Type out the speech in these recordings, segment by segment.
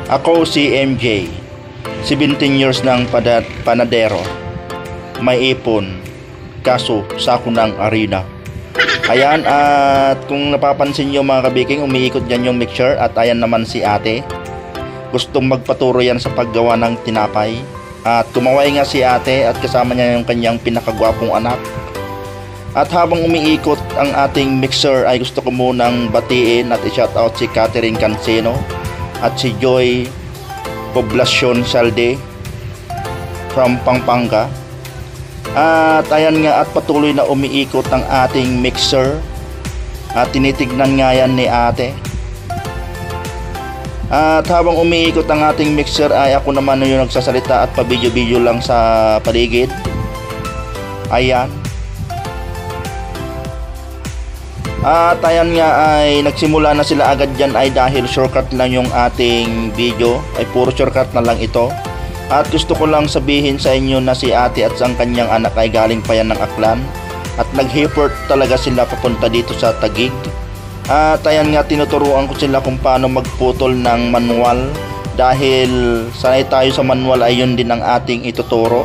Ako si MJ, 17 years ng panadero. May ipon, kaso sako ng arena. Ayan, at kung napapansin nyo mga kabiking, umiikot dyan yung mixture. At ayan naman si ate, gustong magpaturo yan sa paggawa ng tinapay. At kumaway nga si ate at kasama niya yung kanyang pinakagwapong anak. At habang umiikot ang ating mixer ay gusto ko munang batiin at i-shoutout si Catherine Cancino at si Joy Poblacion Salde from Pampanga. At ayan nga, at patuloy na umiikot ang ating mixer at tinitignan nga yan ni ate. At habang umiikot ang ating mixer ay ako naman yung nagsasalita at pabidyo-bidyo lang sa paligid. Ayan. At ayan nga, ay nagsimula na sila agad dyan ay dahil shortcut lang yung ating video, ay puro shortcut na lang ito. At gusto ko lang sabihin sa inyo na si ate at ang kanyang anak ay galing pa yan ng Aklan. At nag-effort talaga sila papunta dito sa Taguig. At ayan nga, tinuturuan ko sila kung paano magputol ng manual. Dahil sanay tayo sa manual ay yun din ang ating ituturo.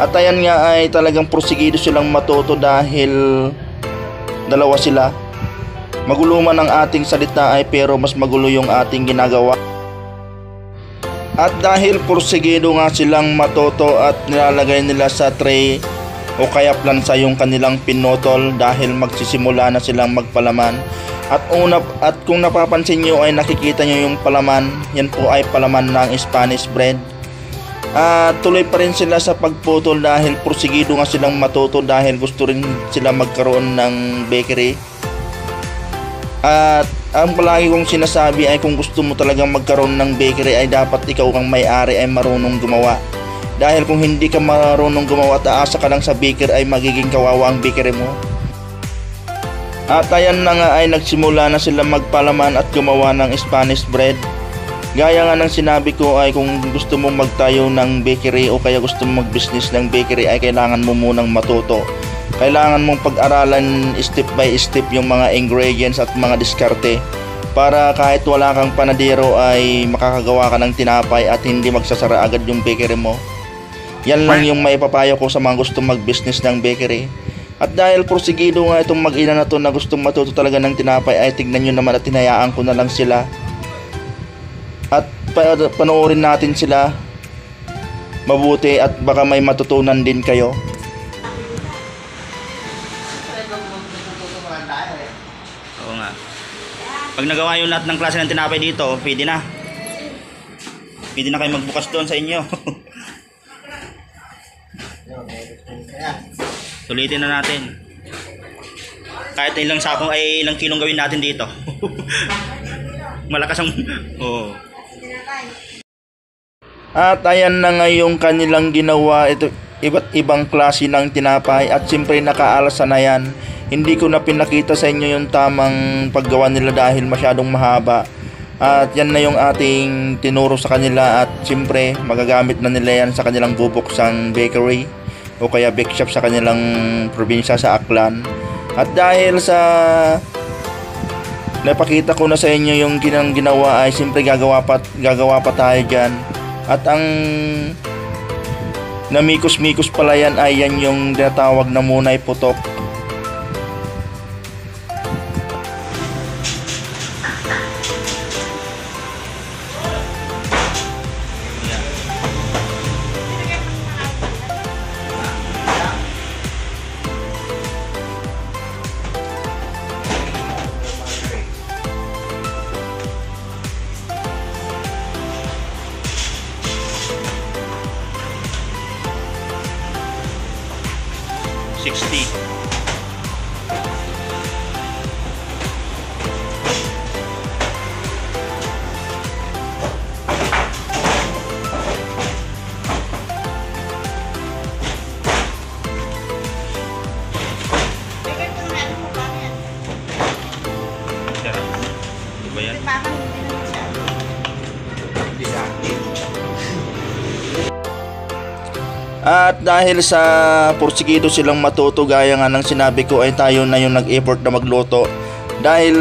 At ayan nga, ay talagang prosigido silang matuto dahil dalawa sila. Magulo man ang ating salita ay pero mas magulo yung ating ginagawa. At dahil porsigido nga silang matuto at nilalagay nila sa tray o kaya plansa yung kanilang pinotol dahil magsisimula na silang magpalaman. At kung napapansin nyo ay nakikita nyo yung palaman, yan po ay palaman ng Spanish bread. At tuloy pa rin sila sa pagputol dahil porsigido nga silang matuto dahil gusto rin sila magkaroon ng bakery. At ang palagi kong sinasabi ay kung gusto mo talagang magkaroon ng bakery ay dapat ikaw kang may-ari ay marunong gumawa. Dahil kung hindi ka marunong gumawa at aasa ka lang sa baker ay magiging kawawa ang bakery mo. At ayan na nga, ay nagsimula na sila magpalaman at gumawa ng Spanish bread. Gaya nga ng sinabi ko ay kung gusto mong magtayo ng bakery o kaya gusto mong mag-business ng bakery ay kailangan mo munang matuto. Kailangan mong pag-aralan step by step yung mga ingredients at mga diskarte para kahit wala kang panadero ay makakagawa ka ng tinapay at hindi magsasara agad yung bakery mo. Yan lang yung maipapayo ko sa mga gustong mag-business ng bakery. At dahil porsigido nga itong mag-ina na to na gustong matuto talaga ng tinapay ay tignan nyo naman at hinayaan ko na lang sila. At panoorin natin sila mabuti at baka may matutunan din kayo. Oo nga. Pag nagawa yung lahat ng klase ng tinapay dito, pwede na. Pwede na kayo magbukas doon sa inyo. Sulitin na natin. Kahit ilang sakong ay ilang kilong gawin natin dito. Malakas ang... Oh. At ayan na nga yung kanilang ginawa, ito iba't ibang klase ng tinapay at siyempre nakaalasa na yan. Hindi ko na pinakita sa inyo yung tamang paggawa nila dahil masyadong mahaba. At yan na yung ating tinuro sa kanila at siyempre magagamit na nila yan sa kanilang bubuksang bakery o kaya bake shop sa kanilang probinsya sa Aklan. At dahil sa napakita ko na sa inyo yung ginawa ay siyempre gagawa pa tayo dyan. At ang namikos-mikos pala yan ay yan yung tinatawag na munay putok. At dahil sa porsigido silang matuto gaya nga ng sinabi ko ay tayo na yung nag-effort na magluto. Dahil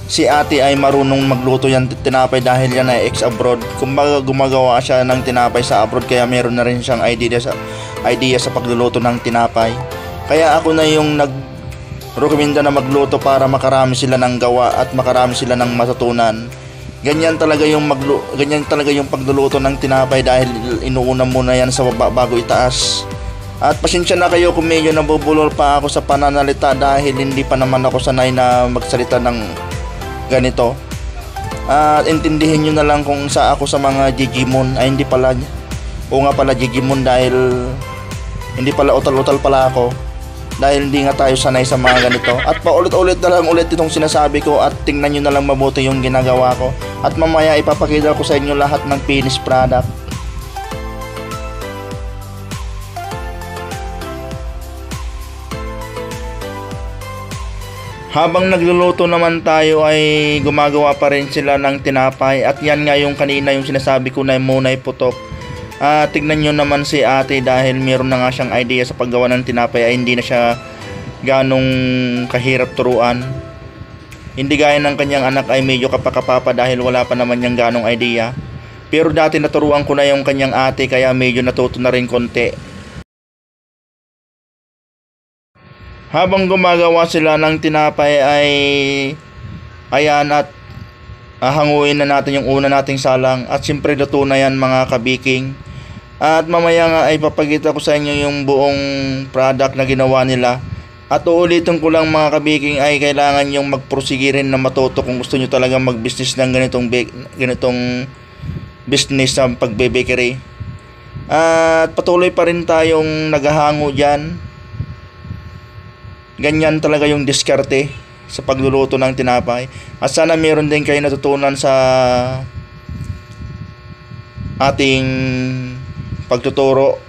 si ate ay marunong magluto yan tinapay dahil yan ay ex-abroad. Kumbaga gumagawa siya ng tinapay sa abroad kaya meron na rin siyang idea sa pagluluto ng tinapay. Kaya ako na yung nag-recommenda na magluto para makarami sila ng gawa at makarami sila ng matutunan. Ganyan talaga yung pagluluto ng tinapay dahil inuuna muna yan sa baba bago itaas. At pasensya na kayo kung medyo nabubulol pa ako sa pananalita dahil hindi pa naman ako sanay na magsalita ng ganito. At intindihin nyo na lang kung sa ako sa mga Digimon ay hindi pala, o nga pala Digimon dahil hindi pala utal-utal pala ako dahil hindi nga tayo sanay sa mga ganito. At paulit-ulit na lang ulit itong sinasabi ko at tingnan nyo na lang mabuti yung ginagawa ko. At mamaya ipapakita ko sa inyo lahat ng finished product. Habang nagluluto naman tayo ay gumagawa pa rin sila ng tinapay. At yan nga yung kanina yung sinasabi ko na munay putok. Tignan nyo naman si ate dahil meron na nga siyang idea sa paggawa ng tinapay ay hindi na siya ganong kahirap turuan. Hindi gaya ng kanyang anak ay medyo kapakapapa dahil wala pa naman niyang ganong idea. Pero dati naturuan ko na yung kanyang ate kaya medyo natuto na rin konti. Habang gumagawa sila ng tinapay ay ayan at hanguin na natin yung una nating salang at siyempre luto na yan mga kabiking. At mamaya nga ay papakita ko sa inyo yung buong product na ginawa nila. At uulitin ko lang mga kabiking ay kailangan yung magprosige rin na matuto kung gusto nyo talaga mag-business ng ganitong business sa pagbe-bakery. At patuloy pa rin tayong naghahango dyan. Ganyan talaga yung diskarte sa pagluluto ng tinapay. At sana meron din kayo natutunan sa ating pagtuturo.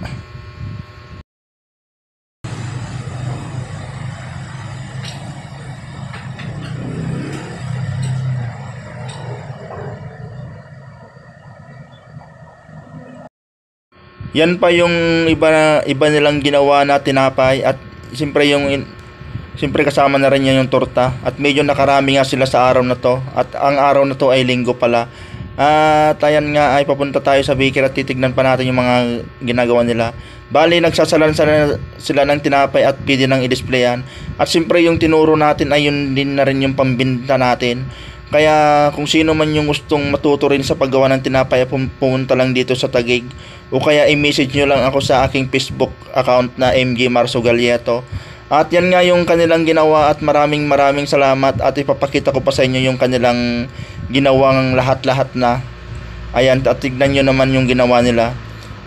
Yan pa yung iba nilang ginawa na tinapay at siyempre kasama na rin yan yung torta at medyo nakarami nga sila sa araw na to at ang araw na to ay linggo pala. At ayan nga ay papunta tayo sa bakery at titignan pa natin yung mga ginagawa nila. Bali nagsasalan sila ng tinapay at pwede nang i-displayan. At siyempre yung tinuro natin ay yun din na rin yung pambinta natin. Kaya kung sino man yung gustong matuto rin sa paggawa ng tinapay pumunta lang dito sa Taguig. O kaya i-message nyo lang ako sa aking Facebook account na MJ Marzo Galieto. At yan nga yung kanilang ginawa at maraming salamat at ipapakita ko pa sa inyo yung kanilang ginawang lahat-lahat na. Ayan, at tignan nyo naman yung ginawa nila.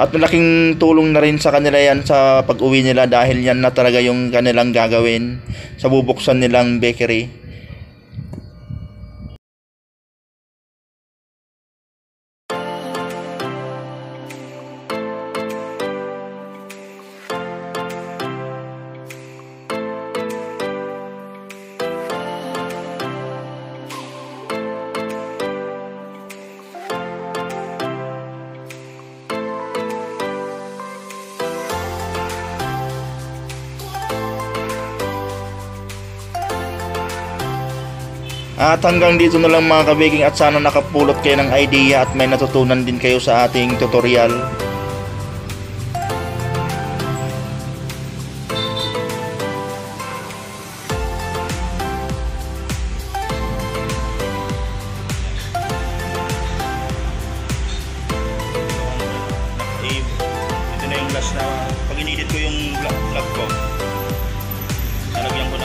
At malaking tulong na rin sa kanila yan sa pag-uwi nila dahil yan na talaga yung kanilang gagawin sa bubuksan nilang bakery. At hanggang dito na lang mga kabaking at sana nakapulot kayo ng idea at may natutunan din kayo sa ating tutorial. Ito na yung glass na pag inedit ko yung vlog ko. Nalagyan ko